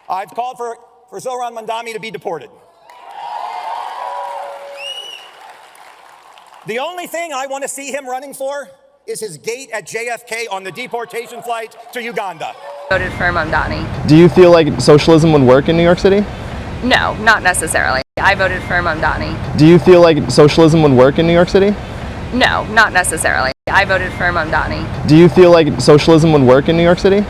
I've called for Zohran Mamdani to be deported. The only thing I want to see him running for is his gate at JFK on the deportation flight to Uganda. Voted for Mamdani. Do you feel like socialism would work in New York City? No, not necessarily. I voted for Mamdani. Do you feel like socialism would work in New York City? No, not necessarily. I voted for Mamdani. Do you feel like socialism would work in New York City?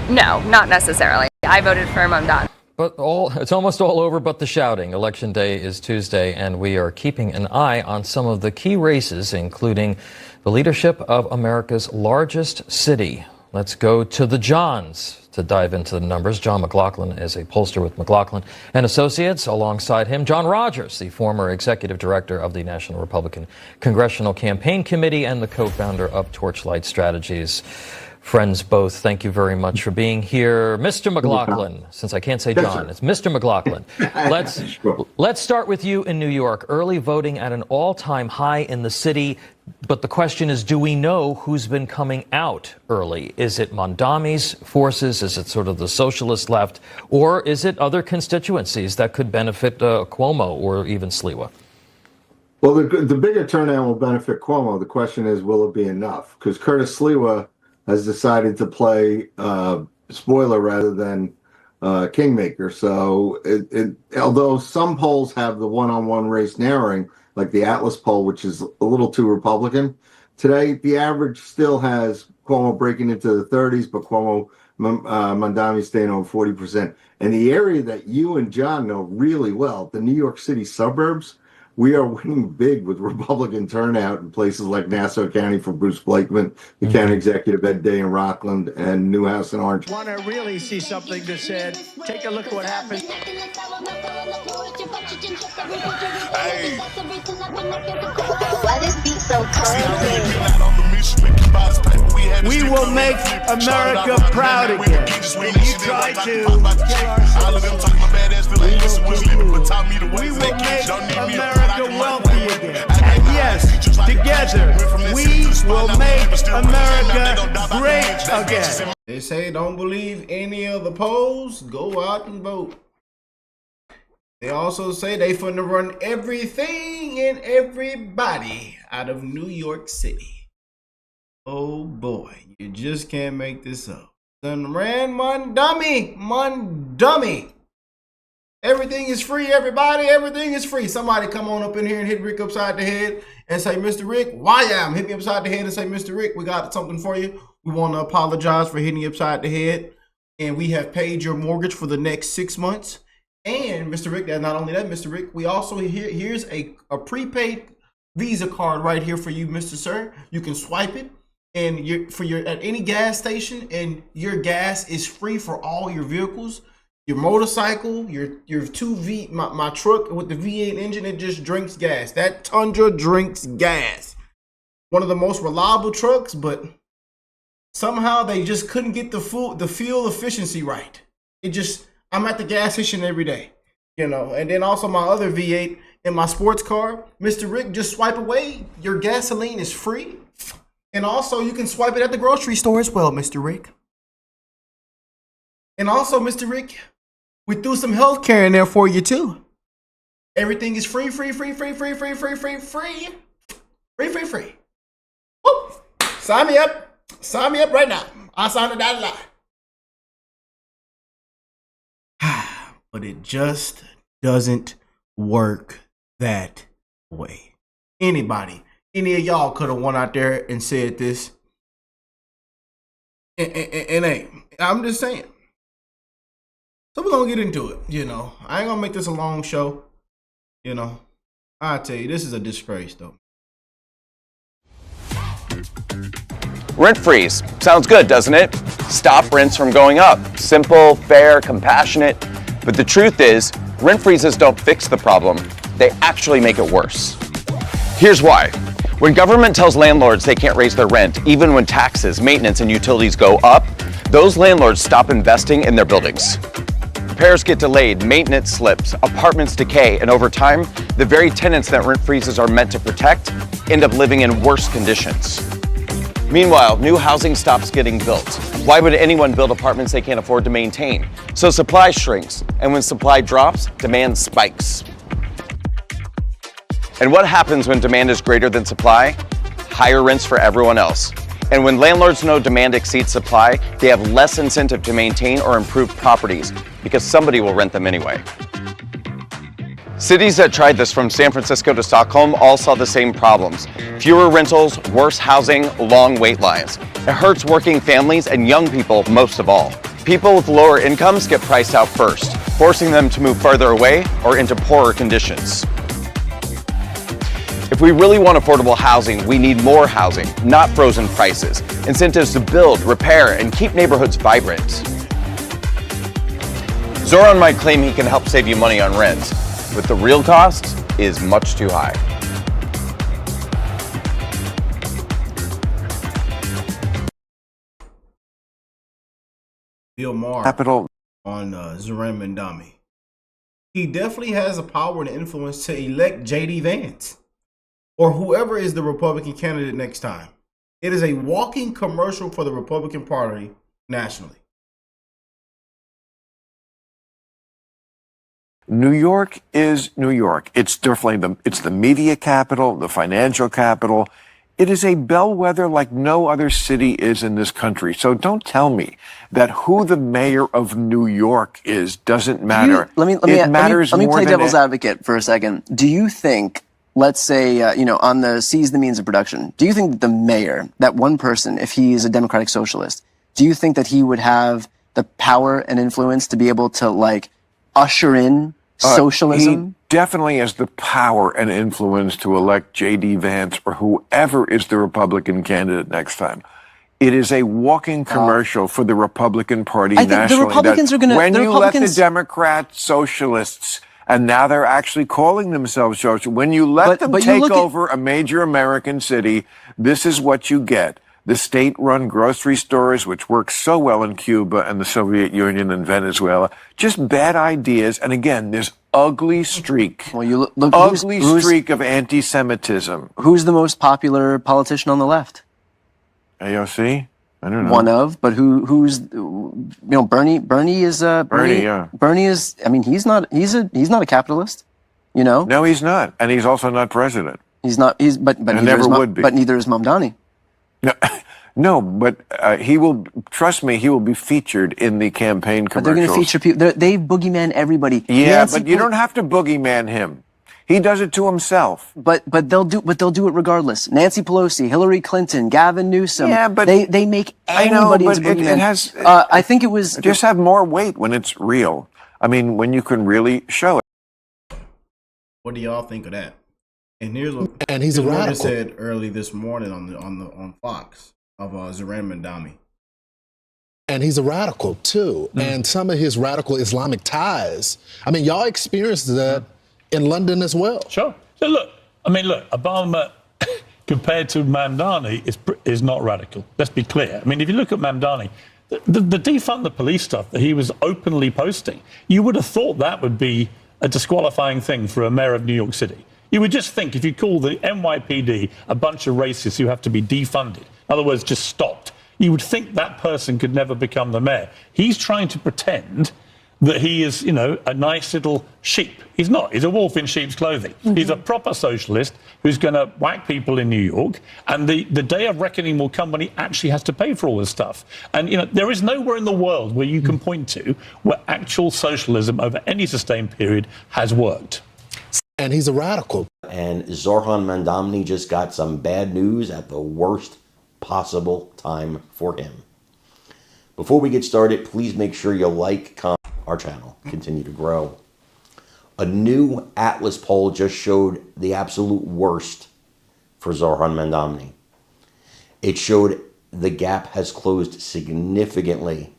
No, not necessarily. I voted for Mamdani. But it's almost all over but the shouting. Election day is Tuesday, and we are keeping an eye on some of the key races, including the leadership of America's largest city. Let's go to the Johns to dive into the numbers. John McLaughlin is a pollster with McLaughlin and Associates. Alongside him, John Rogers, the former executive director of the National Republican Congressional Campaign Committee and the co-founder of Torchlight Strategies. Friends both, thank you very much for being here. Mr. McLaughlin, since I can't say John, it's Mr. McLaughlin. Let's start with you in New York. Early voting at an all-time high in the city. But the question is, do we know who's been coming out early? Is it Mamdani's forces? Is it sort of the socialist left? Or is it other constituencies that could benefit Cuomo or even Sliwa? Well, the bigger turnout will benefit Cuomo. The question is, will it be enough? Because Curtis Sliwa has decided to play spoiler rather than kingmaker. So although some polls have the one-on-one race narrowing, like the Atlas poll, which is a little too Republican, today the average still has Cuomo breaking into the 30s, but Mamdani staying over 40%. And the area that you and John know really well, the New York City suburbs, we are winning big with Republican turnout in places like Nassau County for Bruce Blakeman, the county executive Ed Day in Rockland, and Newhouse and Orange. Want to really see something that said, take a look at what happened. Hey. Why this beat so cold? We will make America proud again. When you try to kill our we will make America wealthy again. And yes, together, we will make America great again. They say don't believe any of the polls, go out and vote. They also say they finna run everything and everybody out of New York City. Oh boy, you just can't make this up. Zohran Mamdani. Everything is free, everybody. Everything is free. Somebody come on up in here and hit Rick upside the head and say, Mr. Rick, why am? Hit me upside the head and say, Mr. Rick, we got something for you. We want to apologize for hitting you upside the head. And we have paid your mortgage for the next 6 months. And Mr. Rick, not only that, Mr. Rick, we also, here's a prepaid Visa card right here for you, Mr. Sir. You can swipe it and at any gas station, and your gas is free for all your vehicles. Your motorcycle, your my truck with the V8 engine, it just drinks gas. That Tundra drinks gas. One of the most reliable trucks, but somehow they just couldn't get the fuel efficiency right. I'm at the gas station every day, you know. And then also my other V8 in my sports car, Mr. Rick, just swipe away. Your gasoline is free. And also you can swipe it at the grocery store as well, Mr. Rick. And also, Mr. Rick, we threw some health care in there for you too. Everything is free. Woo! Sign me up. Sign me up right now. I'll sign the dotted line. But it just doesn't work that way. Any of y'all could have went out there and said this. And hey, I'm just saying. So we're going to get into it, you know. I ain't going to make this a long show, you know. I tell you, this is a disgrace, though. Rent freeze. Sounds good, doesn't it? Stop rents from going up. Simple, fair, compassionate. But the truth is, rent freezes don't fix the problem. They actually make it worse. Here's why. When government tells landlords they can't raise their rent, even when taxes, maintenance, and utilities go up, those landlords stop investing in their buildings. Repairs get delayed, maintenance slips, apartments decay, and over time, the very tenants that rent freezes are meant to protect end up living in worse conditions. Meanwhile, new housing stops getting built. Why would anyone build apartments they can't afford to maintain? So supply shrinks, and when supply drops, demand spikes. And what happens when demand is greater than supply? Higher rents for everyone else. And when landlords know demand exceeds supply, they have less incentive to maintain or improve properties because somebody will rent them anyway. Cities that tried this from San Francisco to Stockholm all saw the same problems. Fewer rentals, worse housing, long wait lines. It hurts working families and young people most of all. People with lower incomes get priced out first, forcing them to move further away or into poorer conditions. If we really want affordable housing, we need more housing, not frozen prices. Incentives to build, repair, and keep neighborhoods vibrant. Zohran might claim he can help save you money on rent, but the real cost is much too high. Bill Maher Capital on Zohran Mamdani. He definitely has the power and influence to elect J.D. Vance or whoever is the Republican candidate next time. It is a walking commercial for the Republican Party nationally. New York is New York. It's definitely it's the media capital, the financial capital. It is a bellwether like no other city is in this country. So don't tell me that who the mayor of New York is doesn't matter. Let me play devil's advocate for a second. Do you think, let's say, on the seize the means of production, do you think that the mayor, that one person, if he is a democratic socialist, do you think that he would have the power and influence to be able to usher in socialism? He definitely has the power and influence to elect J.D. Vance or whoever is the Republican candidate next time. It is a walking commercial for the Republican Party I think nationally. the Republicans are going to. When you let the Democrats, socialists, and now they're actually calling themselves socialists, when you let them take over a major American city, this is what you get. The state-run grocery stores, which work so well in Cuba and the Soviet Union and Venezuela, just bad ideas. And again, this ugly streak, streak of anti-Semitism. Who's the most popular politician on the left? AOC? I don't know. One of, but who's Bernie? Bernie is Bernie is. I mean, he's not a capitalist. No, he's not, and he's also not president. He's not. But never would be. But neither is Mamdani. No, but he will, trust me, he will be featured in the campaign commercials. But they're going to feature people. They boogeyman everybody. Yeah, but you don't have to boogeyman him. He does it to himself. But they'll do it regardless. Nancy Pelosi, Hillary Clinton, Gavin Newsom. Yeah, but they make anybody into boogeyman. It has. I think it was just have more weight when it's real. I mean, when you can really show it. What do y'all think of that? And here's what he's a radical. Said early this morning on Fox of Zohran Mamdani. And he's a radical too. And some of his radical Islamic ties. I mean, y'all experienced that in London as well. Sure. So look, Obama compared to Mamdani is not radical. Let's be clear. I mean, if you look at Mamdani, the defund the police stuff that he was openly posting, you would have thought that would be a disqualifying thing for a mayor of New York City. You would just think if you call the NYPD a bunch of racists who have to be defunded, in other words, just stopped, you would think that person could never become the mayor. He's trying to pretend that he is, a nice little sheep. He's not. He's a wolf in sheep's clothing. Mm-hmm. He's a proper socialist who's going to whack people in New York. And the day of reckoning will come when he actually has to pay for all this stuff. And, there is nowhere in the world where you can point to where actual socialism over any sustained period has worked. And he's a radical. And Zohran Mamdani just got some bad news at the worst possible time for him. Before we get started, please make sure you like, comment, our channel, continue to grow. A new Atlas poll just showed the absolute worst for Zohran Mamdani. It showed the gap has closed significantly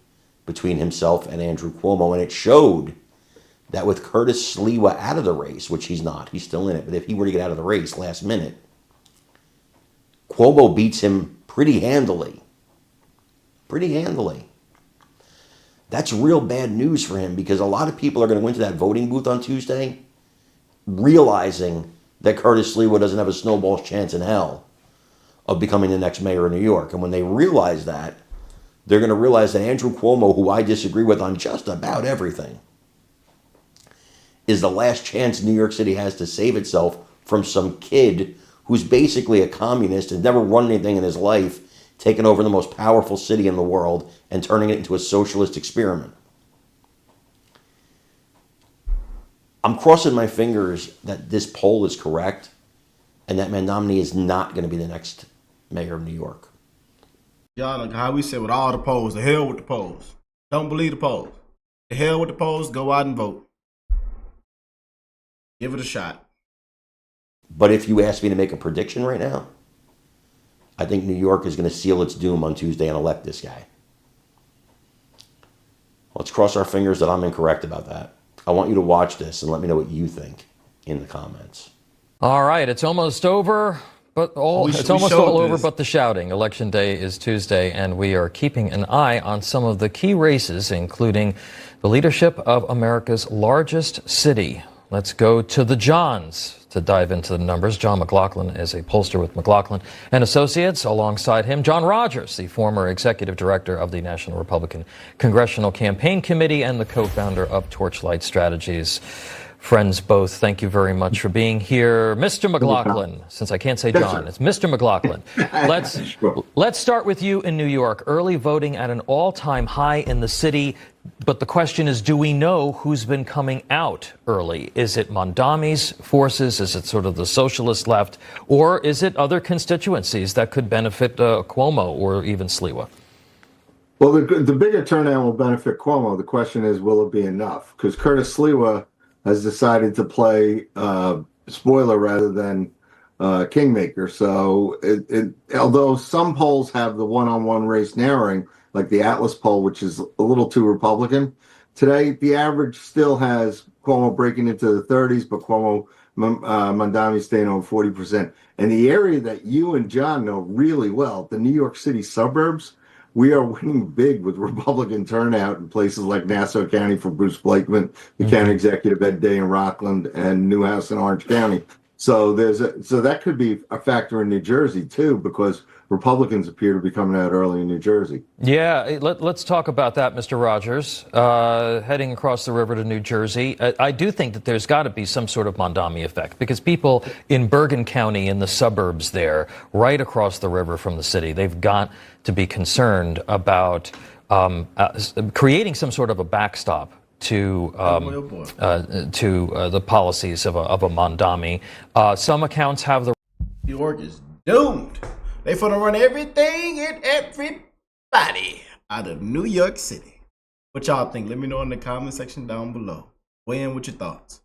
between himself and Andrew Cuomo, and it showed that with Curtis Sliwa out of the race, which he's not, he's still in it, but if he were to get out of the race last minute, Cuomo beats him pretty handily. Pretty handily. That's real bad news for him because a lot of people are going to go into that voting booth on Tuesday realizing that Curtis Sliwa doesn't have a snowball's chance in hell of becoming the next mayor of New York. And when they realize that, they're going to realize that Andrew Cuomo, who I disagree with on just about everything, is the last chance New York City has to save itself from some kid who's basically a communist and never run anything in his life, taking over the most powerful city in the world and turning it into a socialist experiment. I'm crossing my fingers that this poll is correct and that Mamdani is not going to be the next mayor of New York. Y'all know how we said with all the polls, the hell with the polls. Don't believe the polls. The hell with the polls, go out and vote. Give it a shot. But if you ask me to make a prediction right now, I think New York is going to seal its doom on Tuesday and elect this guy. Let's cross our fingers that I'm incorrect about that. I want you to watch this and let me know what you think in the comments. All right, it's almost over, but it's almost all over but the shouting. Election day is Tuesday, and we are keeping an eye on some of the key races, including the leadership of America's largest city. Let's go to the Johns to dive into the numbers. John McLaughlin is a pollster with McLaughlin and Associates. Alongside him, John Rogers, the former executive director of the National Republican Congressional Campaign Committee and the co-founder of Torchlight Strategies. Friends both, thank you very much for being here. Mr. McLaughlin, since I can't say John, it's Mr. McLaughlin. Let's start with you in New York. Early voting at an all-time high in the city. But the question is, do we know who's been coming out early? Is it Mamdani's forces? Is it sort of the socialist left? Or is it other constituencies that could benefit Cuomo or even Sliwa? Well, the bigger turnout will benefit Cuomo. The question is, will it be enough? Because Curtis Sliwa has decided to play spoiler rather than kingmaker. So although some polls have the one-on-one race narrowing, like the Atlas poll, which is a little too Republican, today the average still has Cuomo breaking into the 30s, but Cuomo, Mamdani staying over 40%. And the area that you and John know really well, the New York City suburbs, we are winning big with Republican turnout in places like Nassau County for Bruce Blakeman, the county executive Ed Day in Rockland, and Newhouse in Orange County. So that could be a factor in New Jersey too, because Republicans appear to be coming out early in New Jersey. Yeah, let's talk about that, Mr. Rogers. Heading across the river to New Jersey, I do think that there's got to be some sort of Mamdani effect, because people in Bergen County, in the suburbs there, right across the river from the city, they've got to be concerned about creating some sort of a backstop to the policies of a Mamdani. Some accounts have the New York is doomed. They finna run everything and everybody out of New York City. What y'all think? Let me know in the comment section down below. Weigh in with your thoughts.